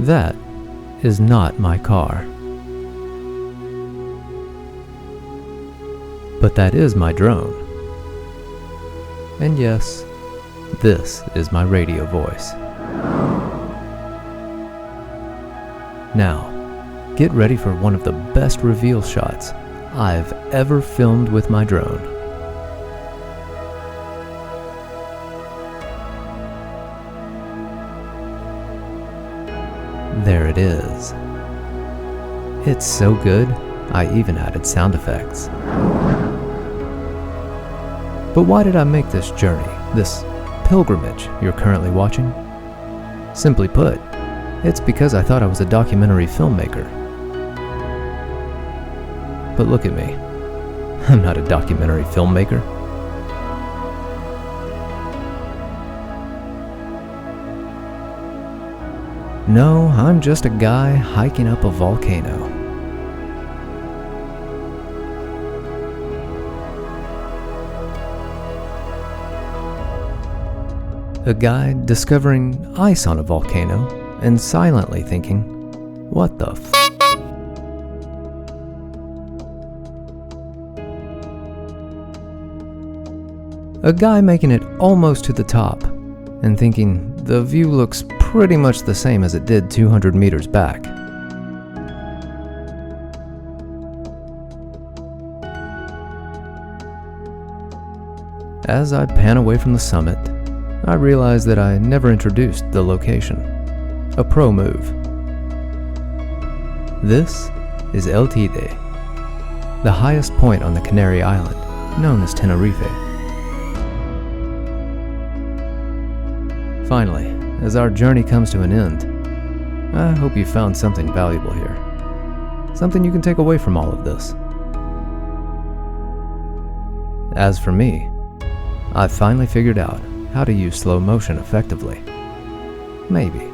That is not my car. But that is my drone. And yes, this is my radio voice. Now, get ready for one of the best reveal shots I've ever filmed with my drone. There it is. It's so good, I even added sound effects. But why did I make this journey, this pilgrimage you're currently watching? Simply put, it's because I thought I was a documentary filmmaker. But look at me. I'm not a documentary filmmaker. No, I'm just a guy hiking up a volcano. A guy discovering ice on a volcano and silently thinking, what the f***? A guy making it almost to the top and thinking the view looks pretty much the same as it did 200 meters back. As I pan away from the summit, I realize that I never introduced the location. A pro move. This is El Teide, the highest point on the Canary Island, known as Tenerife. Finally, as our journey comes to an end, I hope you found something valuable here. Something you can take away from all of this. As for me, I've finally figured out how to use slow motion effectively. Maybe.